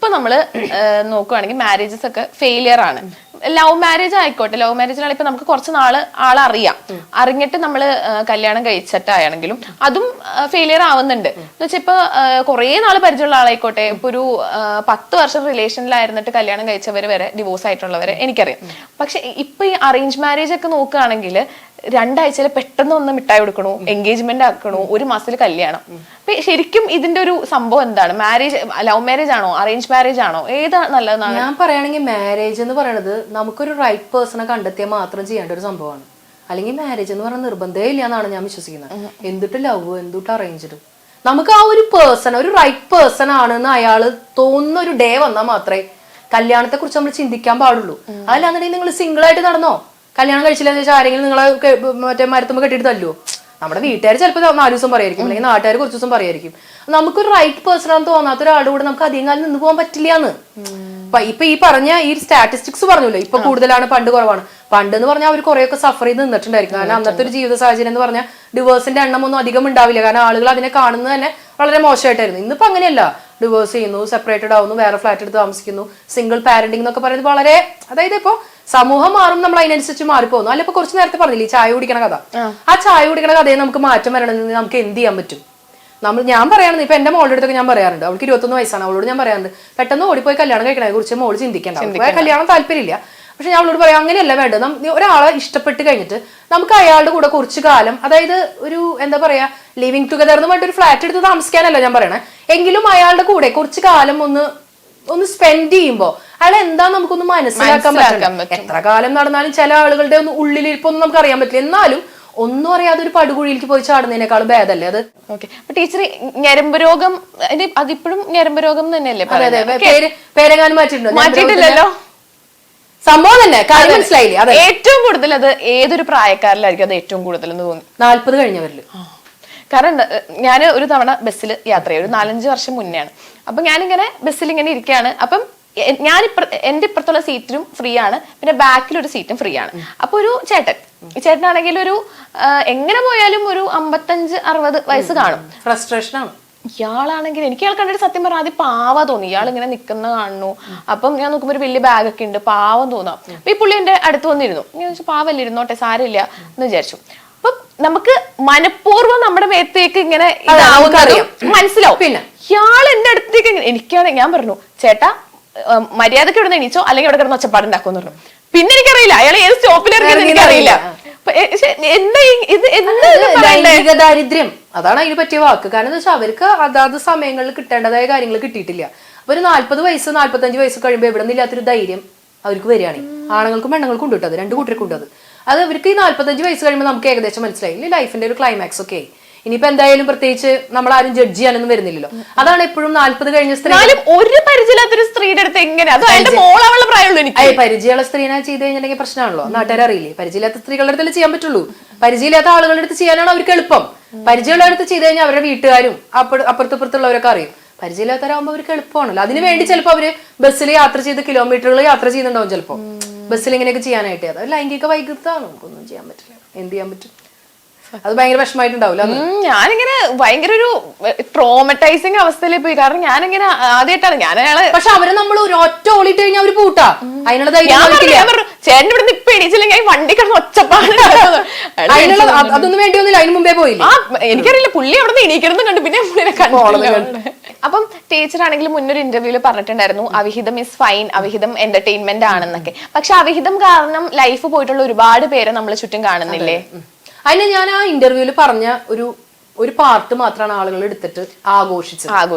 ഇപ്പൊ നമ്മള് നോക്കുവാണെങ്കിൽ മാരേജസ് ഒക്കെ ഫെയിലിയർ ആണ്. ലവ് മാരേജ് ആയിക്കോട്ടെ, ലവ് മാരേജിലാണ് ഇപ്പൊ നമുക്ക് കുറച്ച് നാള് ആളറിയാം, അറിഞ്ഞിട്ട് നമ്മള് കല്യാണം കഴിച്ചിട്ടാണെങ്കിലും അതും ഫെയിലിയർ ആവുന്നുണ്ട്. എന്ന് വെച്ചാൽ ഇപ്പൊ കുറെ നാള് പരിചയമുള്ള ആളായിക്കോട്ടെ, ഇപ്പൊ ഒരു 10 വർഷം റിലേഷനിലായിരുന്നിട്ട് കല്യാണം കഴിച്ചവര് വരെ ഡിവോഴ്സ് ആയിട്ടുള്ളവരെ എനിക്കറിയാം. പക്ഷെ ഇപ്പൊ ഈ അറേഞ്ച് മാരേജ് ഒക്കെ നോക്കുകയാണെങ്കിൽ 2 ആഴ്ചയിൽ പെട്ടെന്ന് ഒന്ന് മിഠായി കൊടുക്കണു, എൻഗേജ്മെന്റ് ആക്കണു, 1 മാസത്തിൽ കല്യാണം. അപ്പൊ ശരിക്കും ഇതിന്റെ ഒരു സംഭവം എന്താണ്? മാരേജ് ലവ് മാരേജ് ആണോ അറേഞ്ച് മാരേജ് ആണോ, ഏതാ നല്ലതെന്നാണ്? ഞാൻ പറയുകയാണെങ്കിൽ മാരേജ് എന്ന് പറയുന്നത് നമുക്കൊരു റൈറ്റ് പേഴ്സണെ കണ്ടെത്തിയാൽ മാത്രം ചെയ്യേണ്ട ഒരു സംഭവമാണ്. അല്ലെങ്കിൽ മാരേജ് എന്ന് പറയുന്നത് നിർബന്ധമേ ഇല്ല എന്നാണ് ഞാൻ വിശ്വസിക്കുന്നത്. എന്തിട്ട് ലവ്, എന്തിട്ട് അറേഞ്ച്ഡ്, നമുക്ക് ആ ഒരു പേഴ്സൺ ഒരു റൈറ്റ് പേഴ്സൺ ആണെന്ന് അയാൾ തോന്നുന്ന ഒരു ഡേ വന്നാൽ മാത്രമേ കല്യാണത്തെ കുറിച്ച് നമ്മൾ ചിന്തിക്കാൻ പാടുള്ളൂ. അതല്ലാന്നുണ്ടെങ്കിൽ നിങ്ങൾ സിംഗിൾ ആയിട്ട് നടന്നോ, കല്യാണം കഴിച്ചില്ലെന്ന് വെച്ചാൽ ആരെങ്കിലും നിങ്ങളെ മറ്റേ മരത്തുമ്പോൾ കെട്ടിയിട്ട് തല്ലുവോ? നമ്മുടെ വീട്ടുകാർ ചിലപ്പോൾ 4 ദിവസം പറയായിരിക്കും, അല്ലെങ്കിൽ നാട്ടുകാർ കുറച്ച് ദിവസം പറയായിരിക്കും. നമുക്കൊരു റൈറ്റ് പേഴ്സൺ ആണെന്ന് തോന്നാത്ത ഒരാളുടെ കൂടെ നമുക്ക് അധികം കാലം നിന്ന് പോകാൻ പറ്റില്ല എന്ന്. ഇപ്പൊ ഈ പറഞ്ഞ ഈ സ്റ്റാറ്റിസ്റ്റിക്സ് പറഞ്ഞല്ലോ, ഇപ്പൊ കൂടുതലാണ്, പണ്ട് കുറവാണ്. പണ്ട് എന്ന് പറഞ്ഞാൽ അവർ കുറെയൊക്കെ സഫർ ചെയ്ത് നിന്നിട്ടുണ്ടായിരിക്കും. കാരണം അന്നത്തെ ഒരു ജീവിത സാഹചര്യം എന്ന് പറഞ്ഞാൽ ഡിവോഴ്സിന്റെ എണ്ണം ഒന്നും അധികം ഉണ്ടാവില്ല. കാരണം ആളുകൾ അതിനെ കാണുന്നത് തന്നെ വളരെ മോശമായിട്ടായിരുന്നു. ഇന്നിപ്പോ അങ്ങനെയല്ല, ഡിവോഴ്സ് ചെയ്യുന്നു, സെപ്പറേറ്റഡ് ആവുന്നു, വേറെ ഫ്ലാറ്റ് എടുത്ത് താമസിക്കുന്നു, സിംഗിൾ പാരന്റിംഗ് എന്നൊക്കെ പറയുന്നത് വളരെ, അതായത് ഇപ്പൊ സമൂഹം മാറും, നമ്മൾ അതിനനുസരിച്ച് മാറിപ്പോകുന്നു. അല്ല ഇപ്പൊ കുറച്ച് നേരത്തെ പറഞ്ഞില്ലേ ചായ കുടിക്കണ കഥ, ആ ചായ കുടിക്കണ കഥയെ നമുക്ക് മാറ്റം വരണമെന്ന് നമുക്ക് എന്ത് ചെയ്യാൻ പറ്റും? ഞാൻ പറയാറുണ്ട്, ഇപ്പൊ എന്റെ മോളുടെ അടുത്തൊക്കെ ഞാൻ പറയാറുണ്ട്, അവൾക്ക് 21 വയസ്സാണ്, അവളോട് ഞാൻ പറയാറുണ്ട് പെട്ടെന്ന് ഓടിപ്പോയി കല്യാണം കഴിക്കണതിനെ കുറിച്ച് മോള് ചിന്തിക്കേണ്ട. കല്യാണം താല്പര്യമില്ല, പക്ഷെ ഞാൻ അവളോട് പറയാം അങ്ങനെയല്ല വേണ്ടത്. ഒരാളെ ഇഷ്ടപ്പെട്ട് കഴിഞ്ഞിട്ട് നമുക്ക് അയാളുടെ കൂടെ കുറച്ചു കാലം, അതായത് ഒരു എന്താ പറയാ ലിവിങ് ടുഗദർ എന്ന് പറഞ്ഞിട്ട് ഒരു ഫ്ലാറ്റ് എടുത്ത് താമസിക്കാനല്ല ഞാൻ പറയണേ, എങ്കിലും അയാളുടെ കൂടെ കുറച്ചു കാലം ഒന്ന് സ്പെൻഡ് ചെയ്യുമ്പോ അയാൾ എന്താ നമുക്കൊന്ന് മനസ്സിലാക്കാൻ പറ്റും. എത്ര കാലം നടന്നാലും ചില ആളുകളുടെ ഒന്ന് ഉള്ളിലിരിപ്പൊന്നും നമുക്ക് അറിയാൻ പറ്റില്ല. എന്നാലും ഒന്നും അറിയാതെ ഒരു പടുകുഴിയിലേക്ക് പോയി ചാടുന്നതിനേക്കാളും ഭേദമല്ലേ അത്? ഓക്കെ, ടീച്ചർ ഞരമ്പ് രോഗം അതിപ്പോഴും ഞരമ്പ് രോഗം തന്നെയല്ലേ? പേരെങ്ങാനും മാറ്റിയിട്ടില്ലല്ലോ, സംഭവം തന്നെ കാര്യം മനസ്സിലായില്ലേ? അതെ, ഏറ്റവും കൂടുതൽ അത് ഏതൊരു പ്രായക്കാരിലായിരിക്കും അത് ഏറ്റവും കൂടുതൽ എന്ന് തോന്നി? 40 കഴിഞ്ഞവരില്. കാരണം ഞാൻ ഒരു തവണ ബസ്സിൽ യാത്ര ചെയ്യും, ഒരു 4-5 വർഷം മുന്നെയാണ്. അപ്പൊ ഞാനിങ്ങനെ ബസ്സിൽ ഇങ്ങനെ ഇരിക്കുകയാണ്. അപ്പം എന്റെ ഇപ്പുറത്തുള്ള സീറ്റിലും ഫ്രീ ആണ്, പിന്നെ ബാക്കിലൊരു സീറ്റും ഫ്രീ ആണ്. അപ്പൊ ഒരു ചേട്ടനാണെങ്കിൽ ഒരു എങ്ങനെ പോയാലും ഒരു 55-60 വയസ്സ് കാണും. ഫ്രസ്ട്രേഷൻ ആണ്. ഇയാളാണെങ്കിൽ എനിക്ക് ഇയാൾ കണ്ടിട്ട് സത്യം പറഞ്ഞാൽ ആദ്യം പാവം തോന്നി. ഇയാൾ ഇങ്ങനെ നിൽക്കുന്ന കാണുന്നു. അപ്പം ഞാൻ നോക്കുമ്പോൾ ഒരു വലിയ ബാഗൊക്കെ ഉണ്ട്, പാവം തോന്നാം. അപ്പൊ ഈ പുള്ളി എന്റെ അടുത്ത് വന്നിരുന്നു. ഞാൻ വെച്ചാൽ പാവല്ലേ, ഇരുന്നോട്ടെ, സാരമില്ല എന്ന് വിചാരിച്ചു. അപ്പൊ നമുക്ക് മനഃപൂർവ്വം നമ്മുടെ മേത്തേക്ക് ഇങ്ങനെ മനസ്സിലാവും. പിന്നെ ഇയാൾ എന്റെ അടുത്തേക്ക് എനിക്കാണ്, ഞാൻ പറഞ്ഞു ചേട്ടാ മര്യാദക്ക് ഇവിടെ എണീച്ചോ അല്ലെങ്കിൽ ഇവിടെ കിടന്ന് ഒച്ചപ്പാടുണ്ടാക്കുമെന്ന് പറഞ്ഞു. പിന്നെ എനിക്കറിയില്ല അയാൾ ഏത് സ്റ്റോപ്പിലിറങ്ങിയെന്ന് എനിക്കറിയില്ല. ലൈംഗിക ദാരിദ്ര്യം അതാണ് അതിന് പറ്റിയ വാക്ക്. കാരണം എന്താ വെച്ചാൽ അവർക്ക് അതാത് സമയങ്ങളിൽ കിട്ടേണ്ടതായ കാര്യങ്ങൾ കിട്ടിയിട്ടില്ല. അപ്പൊ ഒരു 40 വയസ്സ് 45 വയസ്സ് കഴിയുമ്പോൾ എവിടെ നിന്നില്ലാത്തൊരു ധൈര്യം അവർക്ക് വരികയാണ്. ആണുങ്ങൾക്കും പെണ്ണുങ്ങൾക്കും ഉണ്ട് അത്, 2 കൂട്ടർക്കും ഉണ്ട് അത് അവർക്ക് ഈ 45 വയസ്സ് കഴിയുമ്പോൾ നമുക്ക് ഏകദേശം മനസ്സിലായി ലൈഫിന്റെ ഒരു ക്ലൈമാക്സ് ഒക്കെ. ഇനിയിപ്പോ എന്തായാലും പ്രത്യേകിച്ച് നമ്മൾ ആരും ജഡ്ജ് ചെയ്യാനൊന്നും വരുന്നില്ലല്ലോ. അതാണ് എപ്പോഴും 40 കഴിഞ്ഞ സ്ത്രീ ഒരു പരിചയമില്ലാത്തൊരു സ്ത്രീയുടെ അടുത്ത് എങ്ങനെ പരിചയമുള്ള സ്ത്രീനെ ചെയ്ത് കഴിഞ്ഞിട്ടുണ്ടെങ്കിൽ പ്രശ്നമാണല്ലോ, നാട്ടുകാരെ അറിയില്ലേ. പരിചയമില്ലാത്ത സ്ത്രീകളുടെ അടുത്തല്ലേ ചെയ്യാൻ പറ്റുള്ളൂ. പരിചയമില്ലാത്ത ആളുകളുടെ അടുത്ത് ചെയ്യാനാണ് അവർക്ക് എളുപ്പം. പരിചയമുള്ള അടുത്ത് ചെയ്ത് കഴിഞ്ഞാൽ അവരുടെ വീട്ടുകാരും അപ്പുറത്തുള്ളവരൊക്കെ അറിയും. പരിചയമില്ലാത്തവരാകുമ്പോൾ അവർക്ക് എളുപ്പമാണല്ലോ. അതിന് വേണ്ടി ചിലപ്പോൾ അവര് ബസ്സിൽ യാത്ര ചെയ്ത് കിലോമീറ്ററുകൾ യാത്ര ചെയ്യുന്നുണ്ടാവും ചിലപ്പോൾ ബസ്സിൽ ഇങ്ങനെയൊക്കെ ചെയ്യാനായിട്ട്. അത് ലൈംഗിക വൈകൃതമാണ്, നമുക്കൊന്നും ചെയ്യാൻ പറ്റില്ല. എന്ത് ചെയ്യാൻ പറ്റും? അത് ഭയങ്കര വിഷമമായിട്ടുണ്ടാവില്ല. ഞാനിങ്ങനെ ഭയങ്കര ഒരു ട്രോമറ്റൈസിങ് അവസ്ഥയിൽ പോയി. കാരണം ഞാനിങ്ങനെ ആദ്യമായിട്ടാണ് ഞാൻ അയാളെ, പക്ഷെ അവരെ നമ്മൾ ഒരു ഒറ്റ ഓളിട്ട് കഴിഞ്ഞാൽ അവര് പൂട്ടാ. അതിനുള്ള ചേട്ടൻ ഇവിടെ ഇപ്പൊ എണീച്ചില്ലെങ്കിൽ വണ്ടി കിടന്ന് ഒച്ചപ്പാട്. അതൊന്നും വേണ്ടി വന്നില്ല, അതിന് മുമ്പേ പോയില്ല. എനിക്കറിയില്ല പുള്ളി അവിടെ നിന്ന് എണീക്കണം കണ്ടു, പിന്നെ പുള്ളിനെ കണ്ടു. അപ്പം ടീച്ചർ ആണെങ്കിൽ മുന്നൊരു ഇന്റർവ്യൂല് പറഞ്ഞിട്ടുണ്ടായിരുന്നു അവിഹിതം ഇസ് ഫൈൻ, അവിഹിതം എന്റർടൈൻമെന്റ് ആണെന്നൊക്കെ. പക്ഷെ അവിഹിതം കാരണം ലൈഫ് പോയിട്ടുള്ള ഒരുപാട് പേരെ നമ്മൾ ചുറ്റും കാണുന്നില്ലേ? അതിന് ഞാൻ ആ ഇന്റർവ്യൂല് പറഞ്ഞ ഒരു പാർട്ട് മാത്രമാണ് ആളുകൾ എടുത്തിട്ട് ആഘോഷിച്ചത്.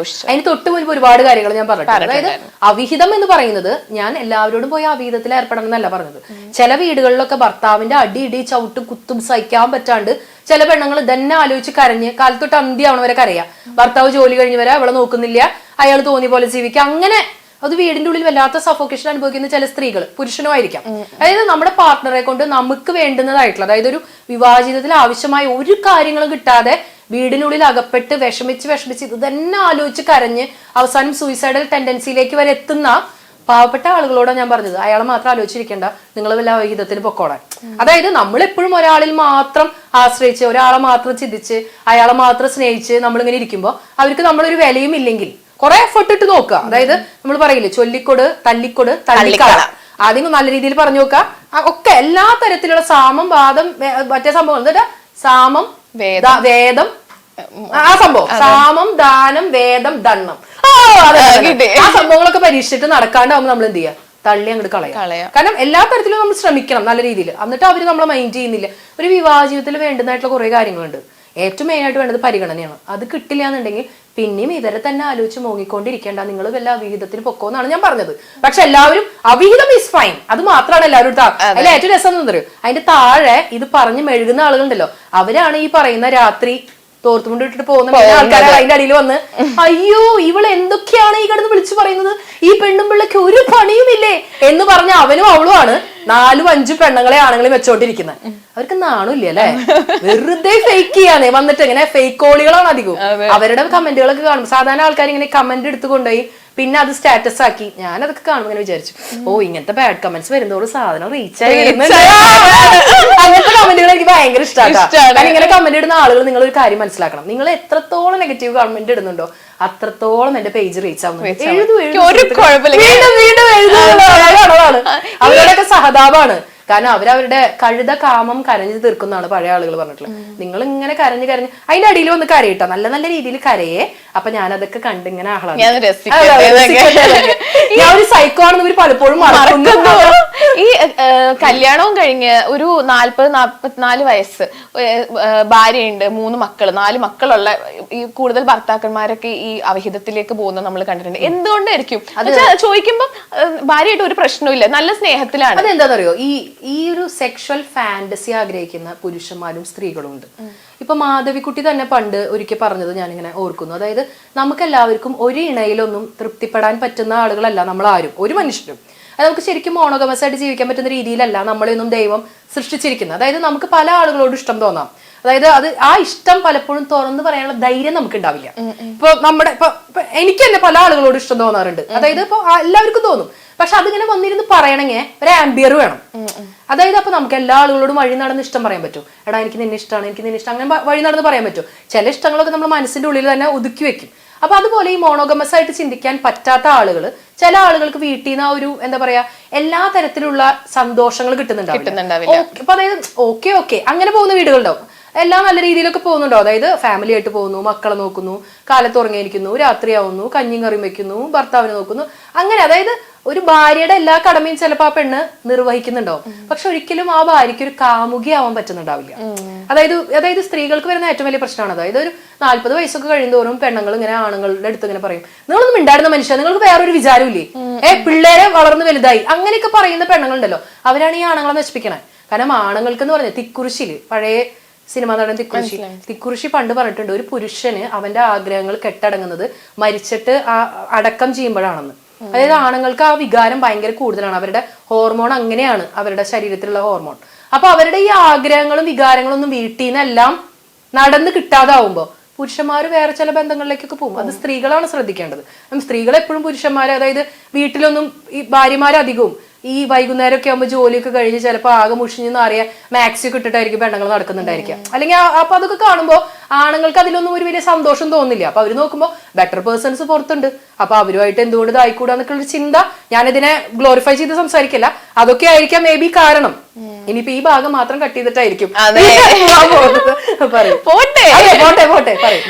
അതിന് തൊട്ട് മുൻപ് ഒരുപാട് കാര്യങ്ങൾ ഞാൻ പറഞ്ഞു. അതായത് അവിഹിതം എന്ന് പറയുന്നത് ഞാൻ എല്ലാവരോടും പോയി അവിഹിതത്തിൽ ഏർപ്പെടണം എന്നല്ല പറഞ്ഞത്. ചില വീടുകളിലൊക്കെ ഭർത്താവിന്റെ അടി ചവിട്ടും കുത്തും സഹിക്കാൻ പറ്റാണ്ട് ചില പെണ്ണുങ്ങൾ തന്നെ ആലോചിച്ച് കരഞ്ഞ് കാലത്തൊട്ട് അന്ത്യാവണ വരെ കരയാം. ഭർത്താവ് ജോലി കഴിഞ്ഞ് വരെ അവളെ നോക്കുന്നില്ല, അയാൾ തോന്നിയ പോലെ ജീവിക്കുക. അങ്ങനെ അത് വീടിന്റെ ഉള്ളിൽ വല്ലാത്ത സഫോക്കേഷൻ അനുഭവിക്കുന്ന ചില സ്ത്രീകൾ, പുരുഷനുമായിരിക്കാം. അതായത് നമ്മുടെ പാർട്ട്ണറെ കൊണ്ട് നമുക്ക് വേണ്ടുന്നതായിട്ടുള്ള, അതായത് ഒരു വിവാഹിതത്തിൽ ആവശ്യമായ ഒരു കാര്യങ്ങളും കിട്ടാതെ വീടിനുള്ളിൽ അകപ്പെട്ട് വിഷമിച്ച് ഇത് തന്നെ ആലോചിച്ച് കരഞ്ഞ് അവസാനം സൂയിസൈഡൽ ടെൻഡൻസിയിലേക്ക് വരെ എത്തുന്ന പാവപ്പെട്ട ആളുകളോടാണ് ഞാൻ പറഞ്ഞത് അയാളെ മാത്രം ആലോചിച്ചിരിക്കേണ്ട, നിങ്ങൾ വല്ല അവിഹിതത്തിന് പൊക്കോളാൻ. അതായത് നമ്മളെപ്പോഴും ഒരാളിൽ മാത്രം ആശ്രയിച്ച് ഒരാളെ മാത്രം ചിന്തിച്ച് അയാളെ മാത്രം സ്നേഹിച്ച് നമ്മളിങ്ങനെ ഇരിക്കുമ്പോൾ അവർക്ക് നമ്മളൊരു വിലയും ഇല്ലെങ്കിൽ കുറെ എഫർട്ട് ഇട്ട് നോക്കുക. അതായത് നമ്മൾ പറയില്ലേ ചൊല്ലിക്കൊട് തല്ലിക്കൊട് തള്ളിക്കള, ആദ്യം നല്ല രീതിയിൽ പറഞ്ഞു നോക്കുക. ഒക്കെ എല്ലാ തരത്തിലുള്ള സാമം വാദം മറ്റേ സംഭവം എന്താ സാമം വേദം ആ സംഭവം സാമം ദാനം വേദം ദണ്ണം ആ സംഭവങ്ങളൊക്കെ പരീക്ഷിച്ചിട്ട് നടക്കാണ്ടാവുമ്പോൾ നമ്മൾ എന്ത് ചെയ്യുക, തള്ളി അങ്ങോട്ട് കളയാം. കാരണം എല്ലാ തരത്തിലും നമ്മൾ ശ്രമിക്കണം നല്ല രീതിയിൽ. എന്നിട്ട് അവര് നമ്മളെ മൈൻഡ് ചെയ്യുന്നില്ല. ഒരു വിവാഹ ജീവിതത്തിൽ വേണ്ടുന്നതായിട്ടുള്ള കുറെ കാര്യങ്ങളുണ്ട്. ഏറ്റവും മെയിൻ ആയിട്ട് വേണ്ടത് പരിഗണനയാണ്. അത് കിട്ടില്ല എന്നുണ്ടെങ്കിൽ പിന്നെയും ഇവരെ തന്നെ ആലോചിച്ച് മോങ്ങിക്കൊണ്ടിരിക്കേണ്ട, നിങ്ങൾ വല്ല അവിഹിതത്തിന് പൊക്കോന്നാണ് ഞാൻ പറഞ്ഞത്. പക്ഷെ എല്ലാവരും അവിഹിതം ഈസ് ഫൈൻ, അത് മാത്രമാണ് എല്ലാവരും അതിൽ ഏറ്റവും രസം എന്ന് പറയും. അതിന്റെ താഴെ ഇത് പറഞ്ഞ് മെഴുകുന്ന ആളുകളുണ്ടല്ലോ, അവരാണ് ഈ പറയുന്ന രാത്രി തോർത്തുമുണ്ട് ഇട്ടിട്ട് പോകുന്ന ആൾക്കാരെ അതിന്റെ അടിയിൽ വന്ന് അയ്യോ ഇവള് എന്തൊക്കെയാണ് ഈ കിടന്ന് വിളിച്ചു പറയുന്നത്, ഈ പെണ്ണും പിള്ളക്ക് ഒരു പണിയുമില്ലേ എന്ന് പറഞ്ഞ അവനും അവളുമാണ് 4-5 പെണ്ണുങ്ങളെ ആണുങ്ങളെ വെച്ചോണ്ടിരിക്കുന്നത്. അവർക്ക് നാണില്ല അല്ലെ, വെറുതെ ഫേക്ക് ചെയ്യാനേ വന്നിട്ട് ഇങ്ങനെ ഫേക്ക് കോളികളാണ് അധികവും. അവരുടെ കമന്റുകളൊക്കെ കാണും. സാധാരണ ആൾക്കാർ ഇങ്ങനെ കമന്റ് എടുത്ത് കൊണ്ടുപോയി പിന്നെ അത് സ്റ്റാറ്റസ് ആക്കി. ഞാൻ അതൊക്കെ കാണുമ്പോൾ ഇങ്ങനെ വിചാരിച്ചു, ഓ ഇങ്ങനത്തെ ബാഡ് കമന്റ്സ് വരുന്നതോട് സാധനം റീച്ച് ആയി വരുന്നുണ്ട്. അങ്ങനത്തെ കമന്റുകൾ എനിക്ക് ഭയങ്കര ഇഷ്ടമാണ്. ഇങ്ങനെ കമന്റ് ഇടുന്ന ആളുകൾ നിങ്ങൾ ഒരു കാര്യം മനസ്സിലാക്കണം, നിങ്ങൾ എത്രത്തോളം നെഗറ്റീവ് കമന്റ് ഇടുന്നുണ്ടോ അത്രത്തോളം എന്റെ പേജ് റീച്ച് ആവുന്നുണ്ട്. അവരോടൊക്കെ സഹതാപാണ്. കാരണം അവരവരുടെ കഴുത കാമം കരഞ്ഞു തീർക്കുന്നതാണ് പഴയ ആളുകൾ പറഞ്ഞിട്ടുള്ളത്. നിങ്ങൾ ഇങ്ങനെ കരഞ്ഞ് അതിന്റെ അടിയിൽ വന്ന് കരയിട്ടോ, നല്ല നല്ല രീതിയിൽ കരയേ. അപ്പൊ ഞാൻ അതൊക്കെ കണ്ട് ഇങ്ങനെ ആഹ്ലാദം. ഞാൻ ഒരു സൈക്കോ ആണെന്ന് ഇവർ പലപ്പോഴും മറക്കുന്നു. ഈ കല്യാണവും കഴിഞ്ഞ് ഒരു 40-44 വയസ്സ്, ഭാര്യയുണ്ട്, 3 മക്കള്, 4 മക്കളുള്ള ഈ കൂടുതൽ ഭർത്താക്കന്മാരൊക്കെ ഈ അവിഹിതത്തിലേക്ക് പോകുന്നത് നമ്മൾ കണ്ടിട്ടുണ്ട്. എന്തുകൊണ്ടായിരിക്കും ചോദിക്കുമ്പോ ഭാര്യയായിട്ട് ഒരു പ്രശ്നവും നല്ല സ്നേഹത്തിലാണ്. അതെന്താണെന്നറിയോ, ഈ ഒരു സെക്ഷൽ ഫാന്റസി ആഗ്രഹിക്കുന്ന പുരുഷന്മാരും സ്ത്രീകളും ഉണ്ട്. ഇപ്പൊ മാധവിക്കുട്ടി തന്നെ പണ്ട് ഒരിക്കൽ പറഞ്ഞത് ഞാനിങ്ങനെ ഓർക്കുന്നു. അതായത് നമുക്കെല്ലാവർക്കും ഒരു ഇണയിലൊന്നും തൃപ്തിപ്പെടാൻ പറ്റുന്ന ആളുകളല്ല നമ്മൾ ആരും, ഒരു മനുഷ്യരും. അത് നമുക്ക് ശരിക്കും മോണോഗമസ് ആയിട്ട് ജീവിക്കാൻ പറ്റുന്ന രീതിയിലല്ല നമ്മളെയൊന്നും ദൈവം സൃഷ്ടിച്ചിരിക്കുന്നത്. അതായത് നമുക്ക് പല ആളുകളോട് ഇഷ്ടം തോന്നാം. അതായത് അത് ആ ഇഷ്ടം പലപ്പോഴും തുറന്നു പറയാനുള്ള ധൈര്യം നമുക്ക് ഉണ്ടാവില്ല. ഇപ്പൊ എനിക്ക് തന്നെ പല ആളുകളോട് ഇഷ്ടം തോന്നാറുണ്ട്. അതായത് ഇപ്പൊ എല്ലാവർക്കും തോന്നും. പക്ഷെ അതിങ്ങനെ വന്നിരുന്ന് പറയണമെങ്കിൽ ഒരു ആംബിയർ വേണം. അതായത് അപ്പൊ നമുക്ക് എല്ലാ ആളുകളോടും വഴി നടന്ന് ഇഷ്ടം പറയാൻ പറ്റും. എടാ എനിക്ക് നിന്നെ ഇഷ്ടമാണ്, എനിക്ക് നിന്നെ ഇഷ്ടം, അങ്ങനെ വഴി നടന്ന് പറയാൻ പറ്റും. ചില ഇഷ്ടങ്ങളൊക്കെ നമ്മൾ മനസ്സിന്റെ ഉള്ളിൽ തന്നെ ഒതുക്കി വെക്കും. അപ്പൊ അതുപോലെ ഈ മോണോഗമസ് ആയിട്ട് ചിന്തിക്കാൻ പറ്റാത്ത ആളുകൾ, ചില ആളുകൾക്ക് വീട്ടിൽ നിന്ന് ഒരു എന്താ പറയാ എല്ലാ തരത്തിലുള്ള സന്തോഷങ്ങൾ കിട്ടുന്നുണ്ടാവില്ല. അപ്പൊ അതായത് ഓക്കെ അങ്ങനെ പോകുന്ന വീടുകളുണ്ടാവും. എല്ലാം നല്ല രീതിയിലൊക്കെ പോകുന്നുണ്ടോ, അതായത് ഫാമിലി ആയിട്ട് പോകുന്നു, മക്കളെ നോക്കുന്നു, കാലത്ത് ഉറങ്ങിയിരിക്കുന്നു, രാത്രിയാവുന്നു, കഞ്ഞിയും കറിയും വെക്കുന്നു, ഭർത്താവിനെ നോക്കുന്നു, അങ്ങനെ. അതായത് ഒരു ഭാര്യയുടെ എല്ലാ കടമയും ചിലപ്പോൾ ആ പെണ്ണ് നിർവഹിക്കുന്നുണ്ടാവും. പക്ഷെ ഒരിക്കലും ആ ഭാര്യയ്ക്ക് ഒരു കാമുകിയാവാൻ പറ്റുന്നുണ്ടാവില്ല. അതായത് സ്ത്രീകൾക്ക് വരുന്ന ഏറ്റവും വലിയ പ്രശ്നമാണ്. അതായത് ഒരു 40 വയസ്സൊക്കെ കഴിയുന്തോറും പെണ്ണുങ്ങൾ ഇങ്ങനെ ആണുങ്ങളുടെ അടുത്ത് ഇങ്ങനെ പറയും, നിങ്ങളൊന്നും ഉണ്ടായിരുന്ന മനുഷ്യ, നിങ്ങൾക്ക് വേറൊരു വിചാരമില്ലേ, പിള്ളേരെ വളർന്ന് വലുതായി, അങ്ങനെയൊക്കെ പറയുന്ന പെണ്ണുങ്ങളുണ്ടല്ലോ, അവരാണ് ഈ ആണുങ്ങളെ നശിപ്പിക്കണേ. കാരണം ആണുങ്ങൾക്ക് എന്ന് പറഞ്ഞാൽ തിക്കുറിശില്, പഴയ സിനിമാ നടൻ തിക്കുറിശി പണ്ട് പറഞ്ഞിട്ടുണ്ട്, ഒരു പുരുഷന് അവന്റെ ആഗ്രഹങ്ങൾ കെട്ടടങ്ങുന്നത് മരിച്ചിട്ട് അടക്കം ചെയ്യുമ്പോഴാണെന്ന്. അതായത് ആണുങ്ങൾക്ക് ആ വികാരം ഭയങ്കര കൂടുതലാണ്. അവരുടെ ഹോർമോൺ അങ്ങനെയാണ്, അവരുടെ ശരീരത്തിലുള്ള ഹോർമോൺ. അപ്പൊ അവരുടെ ഈ ആഗ്രഹങ്ങളും വികാരങ്ങളും ഒന്നും വീട്ടിൽ നിന്നെല്ലാം നടന്ന് കിട്ടാതാവുമ്പോ പുരുഷന്മാർ വേറെ ചില ബന്ധങ്ങളിലേക്കൊക്കെ പോകും. അത് സ്ത്രീകളാണ് ശ്രദ്ധിക്കേണ്ടത്. സ്ത്രീകൾ എപ്പോഴും പുരുഷന്മാരെ, അതായത് വീട്ടിലൊന്നും ഈ ഭാര്യമാരധികവും ഈ വൈകുന്നേരമൊക്കെ ആകുമ്പോൾ ജോലിയൊക്കെ കഴിഞ്ഞ് ചിലപ്പോൾ ആകെ മുഷിഞ്ഞെന്ന് അറിയാം മാക്സി ഒക്കെ ഇട്ടിട്ടായിരിക്കും പെണ്ണുങ്ങൾ നടക്കുന്നുണ്ടായിരിക്കാം. അല്ലെങ്കിൽ അപ്പൊ അതൊക്കെ കാണുമ്പോൾ ആണുങ്ങൾക്ക് അതിലൊന്നും ഒരു വലിയ സന്തോഷം തോന്നില്ല. അപ്പൊ അവര് നോക്കുമ്പോൾ ബെറ്റർ പേഴ്സൺസ് പുറത്തുണ്ട്, അപ്പൊ അവരുമായിട്ട് എന്തുകൊണ്ട് ഇതായിക്കൂടാന്നൊക്കെ ഒരു ചിന്ത. ഞാനിതിനെ ഗ്ലോറിഫൈ ചെയ്ത് സംസാരിക്കില്ല, അതൊക്കെ ആയിരിക്കാം മേ ബി കാരണം. ഇനിയിപ്പോ ഈ ഭാഗം മാത്രം കട്ട് ചെയ്തിട്ടായിരിക്കും. പോട്ടെ പറയും.